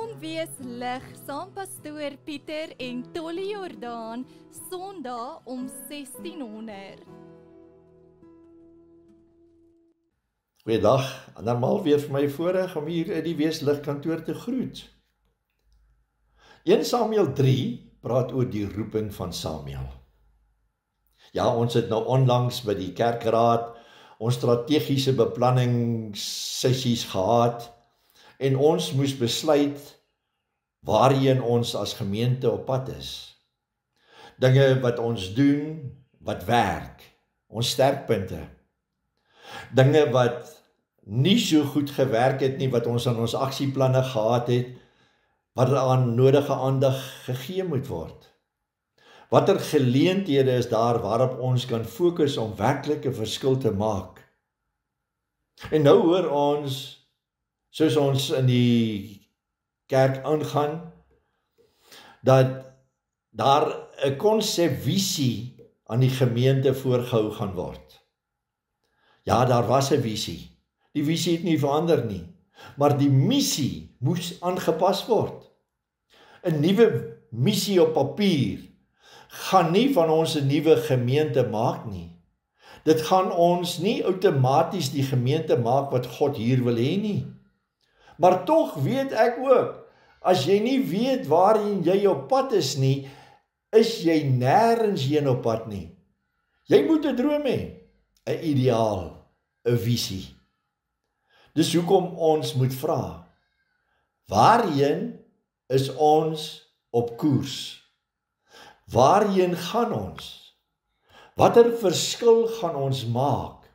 Kom wees lig saam pastoor Pieter en Tolly Jordaan, Sondag om 1600. Goeiedag, andermaal weer vir my voorreg om hier in die Weesligkantoor te groet. 1 Samuel 3 praat oor die roeping van Samuel. Ja, ons het nou onlangs by die kerkraad ons strategiese beplanningssessies gehad en ons moes besluit waarheen ons as gemeente op pad is. Dinge wat ons doen, wat werk, ons sterkpunte. Dinge wat nie so goed gewerk het nie, wat ons aan ons aksieplanne gehad het, wat aan nodige aandag gegee moet word. Watter geleenthede is daar waarop ons kan fokus om werklik 'n verskil te maak? En nou hoor ons, soos ons in die kerk aangaan, dat daar 'n konsepvisie aan die gemeente voorgehou gaan word. Ja, daar was 'n visie. Die visie het nie verander nie, maar die missie moes aangepas word. 'n Nuwe missie op papier gaan nie van ons 'n nuwe gemeente maak nie. Dit gaan ons nie outomaties die gemeente maak wat God hier wil hê nie. Maar tog weet ek ook, as jy nie weet waarheen jy op pad is nie, is jy nêrens heen op pad nie. Jy moet 'n droom hê, 'n ideaal, 'n visie. Dis hoekom ons moet vra, waarheen is ons op koers? Waarheen gaan ons? Watter verskil gaan ons maak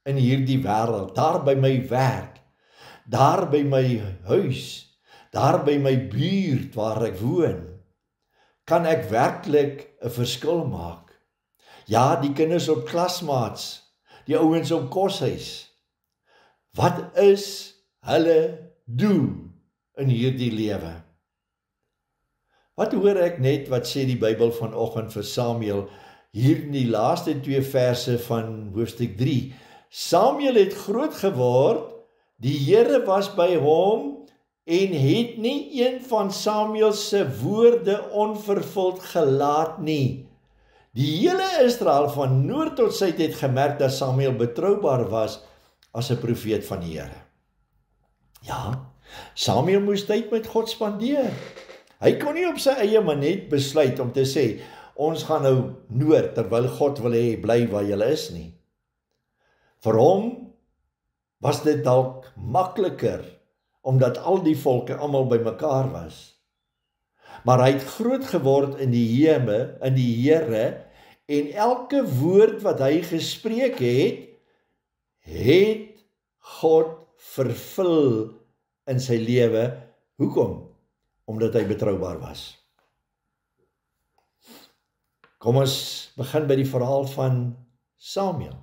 in hierdie wêreld, daar by my werk, daar by my huis, daar by my buurt waar ek woon? Kan ek werklik 'n verskil maak? Ja, die kinders op klasmaats, die ouens op koshuis. Wat is hulle doel in hierdie lewe? Wat hoor ek net wat sê die Bybel vanoggend vir Samuel hier in die laaste 2 verse van hoofstuk 3. Samuel het groot geword, die Here was by hom en het nie een van Samuel se woorde onvervuld gelaat nie. Die hele Israel van noord tot suid het gemerk dat Samuel betroubaar was as 'n profeet van die Here. Ja, Samuel moes tyd met God spandeer. Hy kon nie op sy eie maar net besluit om te sê, ons gaan nou noord, terwyl God wil hê, bly waar jy is nie. Vir hom was dit dalk makliker, omdat al die volke almal bymekaar was. Maar hy het groot geword in die Here, en elke woord wat hy gespreek het God vervul in sy lewe. Hoekom? Omdat hy betroubaar was. Kom ons begin by die verhaal van Samuel.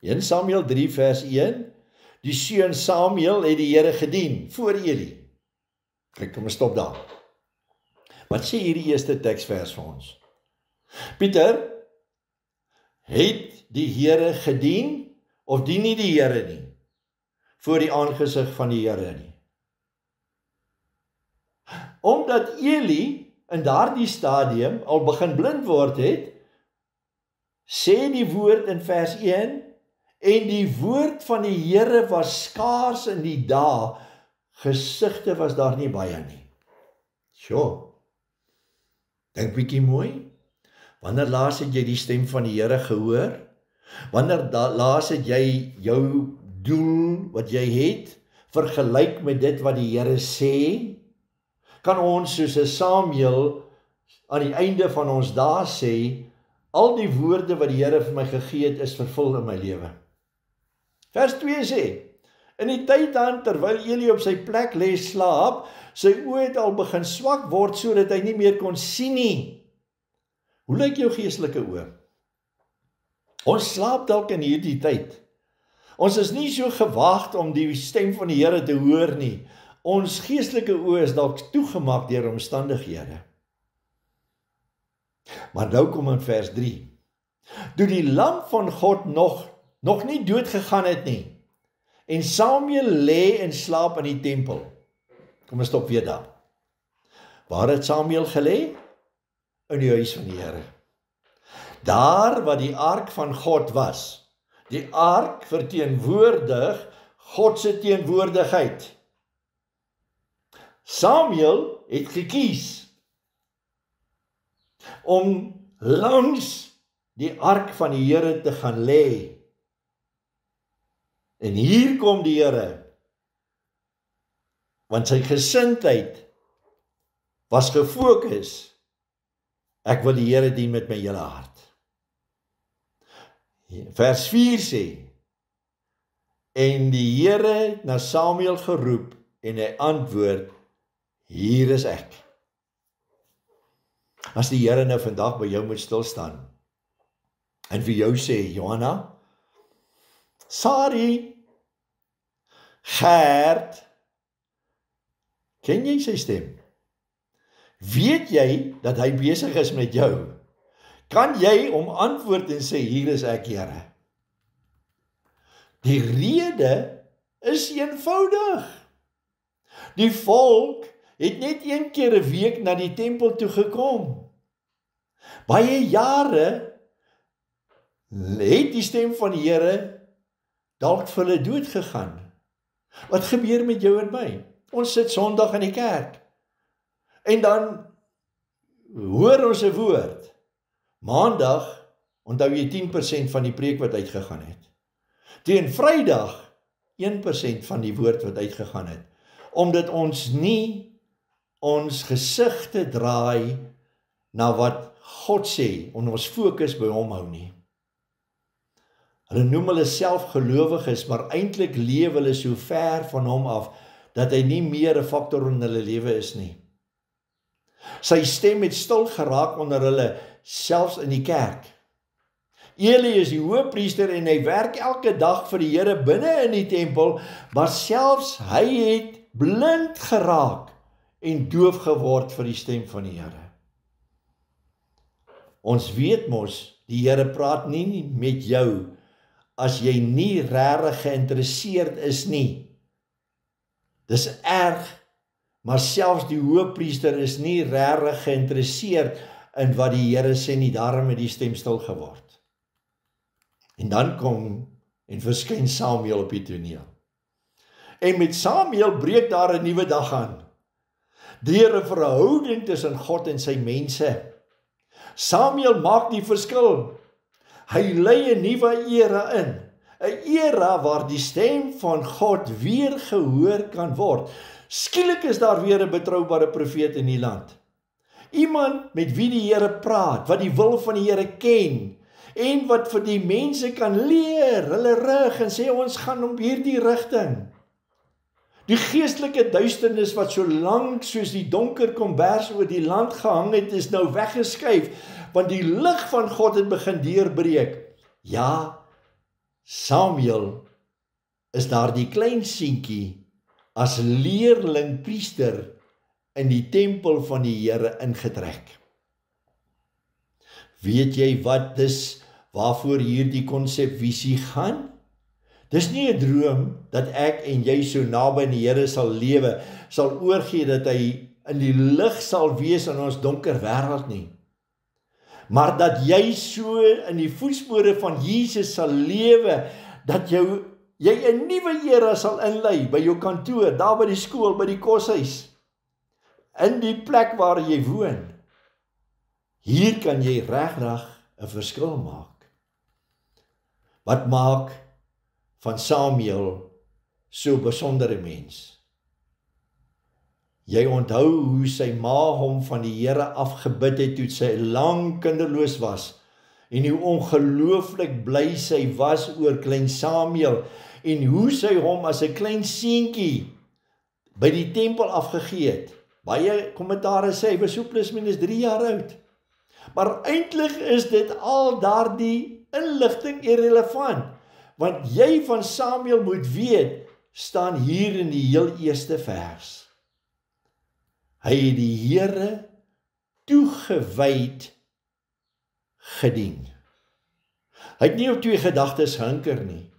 1 Samuel 3 vers 1. Die seun Samuel het die Here gedien voor Eli. Kyk, kom ons stop daar. Wat sê hierdie eerste teksvers vir ons? Pieter, het die Here gedien of dien nie die Here nie? Voor die aangesig van die Here nie. Omdat Eli in daardie stadium al begin blind word het, sê die woord in vers 1, en die woord van die Here was skaars in die dae, gesigte was daar nie baie nie. Sjoe, dink bietjie mooi, wanneer laas het jy die stem van die Here gehoor? Wanneer laas het jy jou doel wat jy het, vergelyk met dit wat die Here sê? Kan ons soos 'n Samuel aan die einde van ons dae sê, al die woorde wat die Here vir my gegee het, is vervul in my lewe. Vers 2 sê, in die tyd dan, terwyl Eli op sy plek lê slaap, sy oë het al begin swak word, sodat hy nie meer kon sien nie. Hoe lyk jou geestelike oë? Ons slaap dalk in hierdie tyd. Ons is nie so gewaagd om die stem van die Here te hoor nie. Ons geestelike oë is dalk toegemaak deur omstandighede. Maar nou kom in vers 3. Toe die lam van God nog nie dood gegaan het nie, en Samuel lê en slaap in die tempel. Kom ons stop weer daar. Waar het Samuel gelê? In die huis van die Here. Daar waar die ark van God was. Die ark verteenwoordig God se teenwoordigheid. Samuel het gekies om langs die ark van die Here te gaan lê. En hier kom die Here, want sy gesindheid was gefokus. Ek wil die Here dien met my hele hart. Vers 4 sê, en die Here het na Samuel geroep, en hy antwoord, hier is ek. As die Here nou vandag by jou moet stilstaan, en vir jou sê, Johanna, Sari, Gert, ken jy sy stem? Weet jy dat hy besig is met jou? Kan jy hom antwoord en sê, hier is ek, Here? Die rede is eenvoudig. Die volk het net een keer 'n week na die tempel toe gekom. Baie jare het die stem van die Here dalk vir hulle dood gegaan. Wat gebeur met jou en my? Ons sit Sondag in die kerk. En dan hoor ons 'n woord. Maandag onthou jy 10% van die preek wat uitgegaan het. Teen Vrydag 1% van die woord wat uitgegaan het. Omdat ons nie ons gesigte draai na wat God sê, en ons fokus by hom hou nie. Hulle noem hulle self gelowiges, maar eintlik leef hulle so ver van hom af, dat hy nie meer 'n faktor in hulle lewe is nie. Sy stem het stil geraak onder hulle, selfs in die kerk. Eli is die hoëpriester en hy werk elke dag vir die Here binne in die tempel, maar selfs hy het blind geraak en doof geword vir die stem van die Here. Ons weet mos, die Here praat nie met jou as jy nie regtig geïnteresseerd is nie. Dis erg, maar selfs die hoëpriester is nie regtig geïnteresseerd in wat die Here sê nie, daarom het die stem stil geword. En dan kom en verskyn Samuel op die toneel. En met Samuel breek daar 'n nuwe dag aan. Deur 'n verhouding tussen God en sy mense. Samuel maak die verskil. Hy lei 'n nuwe era in. 'n Era waar die stem van God weer gehoor kan word. Skielik is daar weer 'n betroubare profeet in die land. Iemand met wie die Here praat, wat die wil van die Here ken, en wat vir die mense kan leer, hulle rig en sê ons gaan op hierdie rigting. Die geestelike duisternis wat so lank soos die donker kombers oor die land gehang het, is nou weggeskuif, want die lig van God het begin deurbreek. Ja, Samuel is daar die klein seentjie as leerling priester in die tempel van die Here ingetrek. Weet jy wat dis waarvoor hierdie konsepvisie gaan? Dis nie 'n droom dat ek en jy so naby aan die Here sal lewe, sal oorgee dat hy in die lig sal wees in ons donker wêreld nie. Maar dat jy so in die voetspore van Jesus sal lewe, dat jy 'n nuwe era sal inlei by jou kantoor, daar by die skool, by die koshuis, in die plek waar jy woon. Hier kan jy regtig 'n verskil maak. Wat maak van Samuel so 'n besondere mens? Jy onthou hoe sy ma hom van die Here afgebid het toe sy lank kinderloos was, en hoe ongelooflik bly sy was oor klein Samuel, en hoe sy hom as 'n klein seentjie by die tempel afgegee het. Baie kommentare sê hy was so plus minus 3 jaar oud. Maar eintlik is dit al daardie inligting irrelevant, want jy van Samuel moet weet, staan hier in die heel eerste vers. Hy het die Here toegewyd gedien. Hy het nie op twee gedagtes gehinker nie.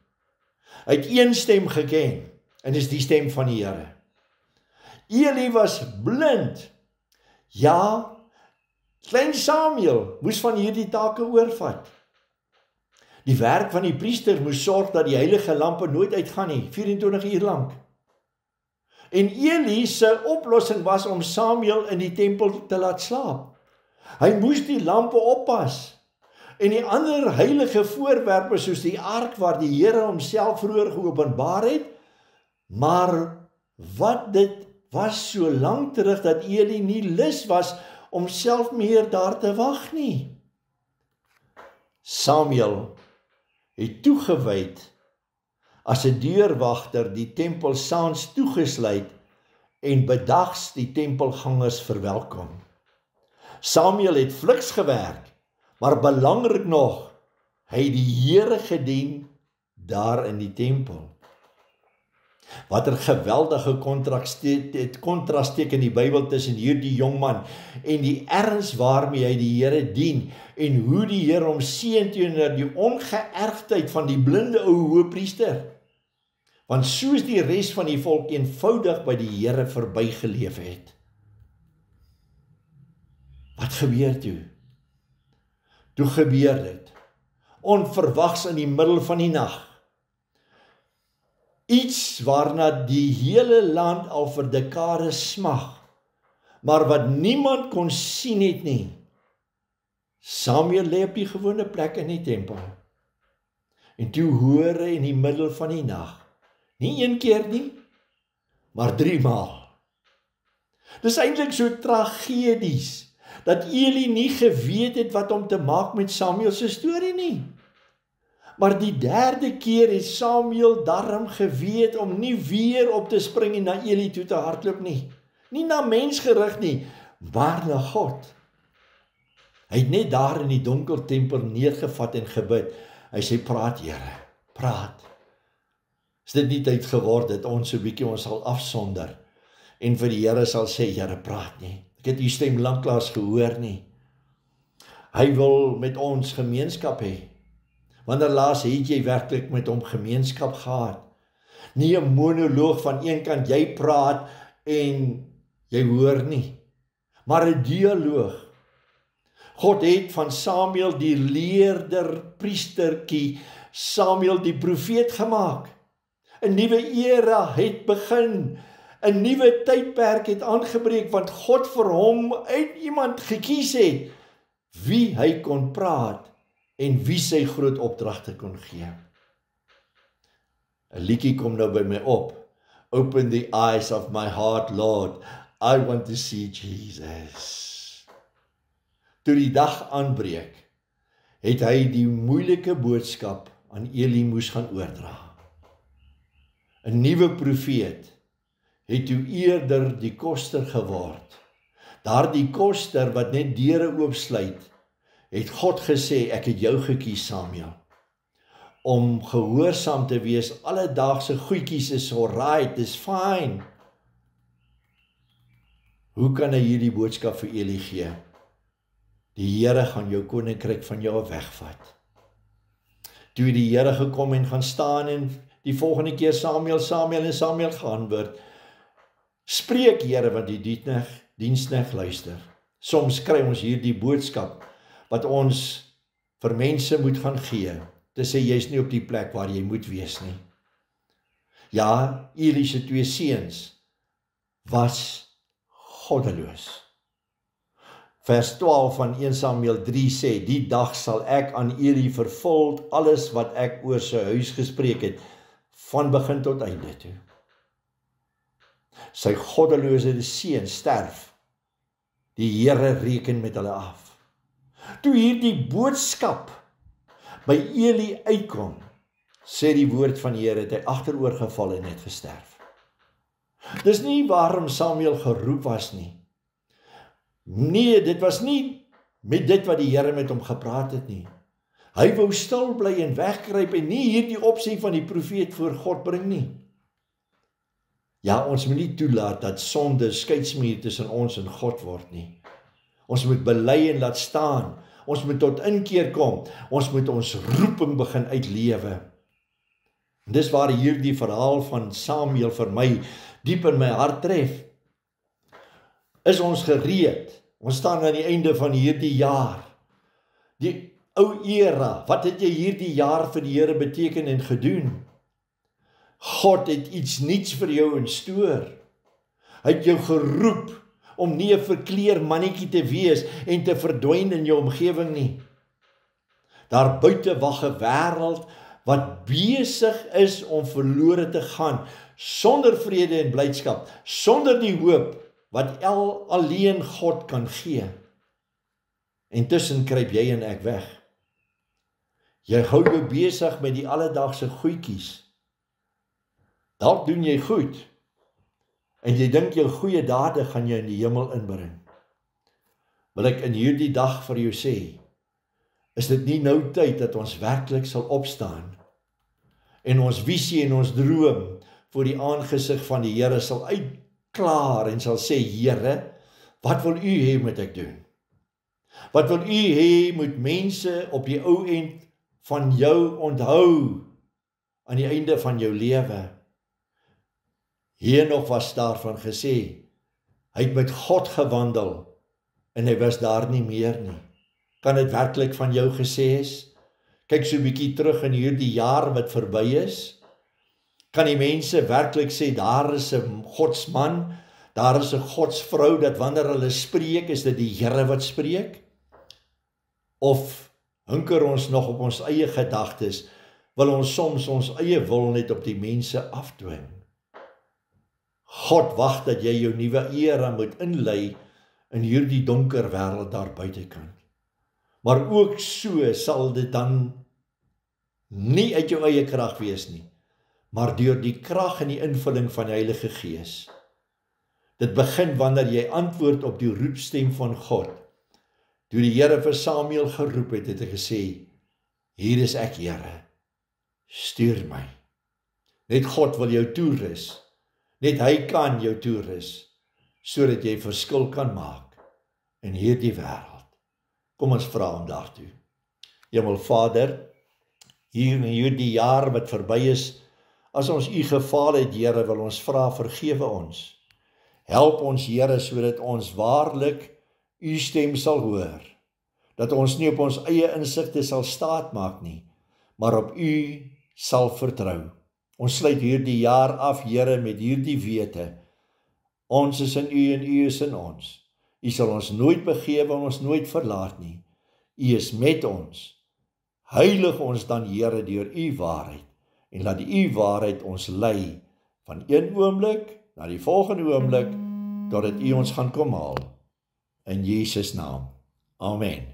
Hy het een stem geken, en dis die stem van die Here. Eli was blind. Ja, klein Samuel moes van hierdie take oorvat. Die werk van die priester moes sorg dat die heilige lampe nooit uitgaan nie, 24 uur lank. En Eli se oplossing was om Samuel in die tempel te laat slaap. Hy moes die lampe oppas. En die ander heilige voorwerpe soos die ark waar die Here homself vroeër geopenbaar het, maar wat dit was so lank terug dat Eli nie lus was om self meer daar te wag nie. Samuel het toegewyd as 'n deurwagter die tempel saans toegesluit en bedags die tempelgangers verwelkom. Samuel het fliks gewerk, maar belangrik nog, hy het die Here gedien daar in die tempel. Wat 'n geweldige kontras teken die Bybel tussen hierdie jongman en die erns waarmee hy die Here dien en hoe die Here hom seën teenoor die ongeërgdheid van die blinde ou hoëpriester. Want soos die res van die volk eenvoudig by die Here verbygeleef het. Wat gebeur toe? Toe gebeur dit, onverwags in die middel van die nag. Iets waarna die hele land al vir dekades smag, maar wat niemand kon sien het nie. Samuel lê op die gewone plek in die tempel. En toe hoor hy in die middel van die nag, nie een keer nie, maar 3 maal. Dis eintlik so tragedies, dat Eli nie geweet het wat om te maak met Samuel se storie nie. Maar die 3de keer het Samuel darm geweet om nie weer op te spring en na Eli toe te hardloop nie. Nie na mens gerig nie, maar na God. Hy het net daar in die donker tempel neergevat en gebid. Hy sê, praat Here, praat. Is dit nie tyd geword dat ons so bietjie ons sal afsonder en vir die Here sal sê, Here, praat nie. Ek het u stem lanklaas gehoor nie. Hy wil met ons gemeenskap hê. Wanneer laas het jy werklik met hom gemeenskap gehad? Nie 'n monoloog van een kant jy praat en jy hoor nie, maar 'n dialoog. God het van Samuel die leerder priestertjie, Samuel die profeet gemaak. 'n Nuwe era het begin. 'n Nuwe tydperk het aangebreek, want God vir hom uit iemand gekies het, wie hy kon praat en wie sy groot opdragte kon gee. 'n liedjie kom nou by my op. Open the eyes of my heart, Lord. I want to see Jesus. Toe die dag aanbreek, het hy die moeilike boodskap aan Eli moes gaan oordra. 'n Nuwe profeet het toe eerder die koster geword. Daardie koster wat net deure oopsluit, het God gesê, ek het jou gekies, Samuel, om gehoorsaam te wees. Alledaagse goedjies is alright, is fine. Hoe kan hy hierdie boodskap vir Eli gee? Die Here gaan jou koninkryk van jou wegvat. Toe die Here gekom en gaan staan en die volgende keer Samuel geantwoord, spreek Here, want die diensknegt luister. Soms kry ons hierdie boodskap wat ons vir mense moet gaan gee, te sê jy's nie op die plek waar jy moet wees nie. Ja, Eli se 2 seuns was goddeloos. Vers 12 van 1 Samuel 3 sê, die dag sal ek aan Eli vervul alles wat ek oor sy huis gespreek het, van begin tot einde toe. Sy goddelose seun sterf. Die Here reken met hulle af. Toe hierdie boodskap by Eli uitkom, sê die woord van die Here, het hy agteroor geval en het gesterf. Dis nie waarom Samuel geroep was nie. Nee, dit was nie met dit wat die Here met hom gepraat het nie. Hy wou stil bly en wegkruip en nie hierdie opsie van die profeet voor God bring nie. Ja, ons moet nie toelaat dat sonde skeidsmuur tussen ons en God word nie. Ons moet bely en laat staan. Ons moet tot inkeer kom. Ons moet ons roeping begin uitlewe. Dis waar hierdie verhaal van Samuel vir my diep in my hart tref. Is ons gereed? Ons staan aan die einde van hierdie jaar. Die ou era, wat het jy hierdie jaar vir die Here beteken en gedoen? God het iets niets vir jou in stoor. Hy het jou geroep om nie 'n verkleer mannetjie te wees en te verdwyn in jou omgewing nie. Daar buite wag 'n wêreld wat besig is om verlore te gaan, sonder vrede en blydskap, sonder die hoop wat alleen God kan gee. Intussen kruip jy en ek weg. Jy hou jou besig met die alledaagse goedjies. Dalk doen jy goed, en jy dink jou goeie dade gaan jou in die hemel inbring. Wil ek in hierdie dag vir jou sê, is dit nie nou tyd dat ons werklik sal opstaan, en ons visie en ons droom voor die aangesig van die Here sal uitklaar en sal sê, Here, wat wil u hê moet ek doen? Wat wil u hê moet mense op die ou end van jou onthou aan die einde van jou lewe? Henoch was daarvan gesê, hy het met God gewandel en hy was daar nie meer nie. Kan dit werklik van jou gesê is? Kyk so 'n bietjie terug in hierdie jaar wat verby is. Kan die mense werklik sê, daar is 'n godsman, daar is 'n godsvrou, dat wanneer hulle spreek, is dit die Here wat spreek? Of hunker ons nog op ons eie gedagtes, wil ons soms ons eie wil net op die mense afdwing? God wag dat jy jou nuwe era moet inlei in hierdie donker wêreld daar buitekant. Maar ook so sal dit dan nie uit jou eie krag wees nie, maar deur die krag en die invulling van die Heilige Gees. Dit begin wanneer jy antwoord op die roepstem van God. Toe die Here vir Samuel geroep het, het hy gesê, hier is ek, Here, stuur my. Net God wil jou toerus, net hy kan jou toerus, sodat jy verskil kan maak in hierdie wêreld. Kom ons vra hom daartoe. Hemelvader, hier in hierdie jaar wat verby is, as ons u gefaal het, Here, wil ons vra, vergewe ons. Help ons, Here, sodat ons waarlik u stem sal hoor, dat ons nie op ons eie insigte sal staat maak nie, maar op u sal vertrou. Ons sluit hierdie jaar af, Here, met hierdie wete. Ons is in u en u is in ons. U sal ons nooit begewe en ons nooit verlaat nie. U is met ons. Heilig ons dan, Here, deur u waarheid, en laat u waarheid ons lei, van een oomblik na die volgende oomblik, totdat u ons gaan kom haal. In Jesus naam. Amen.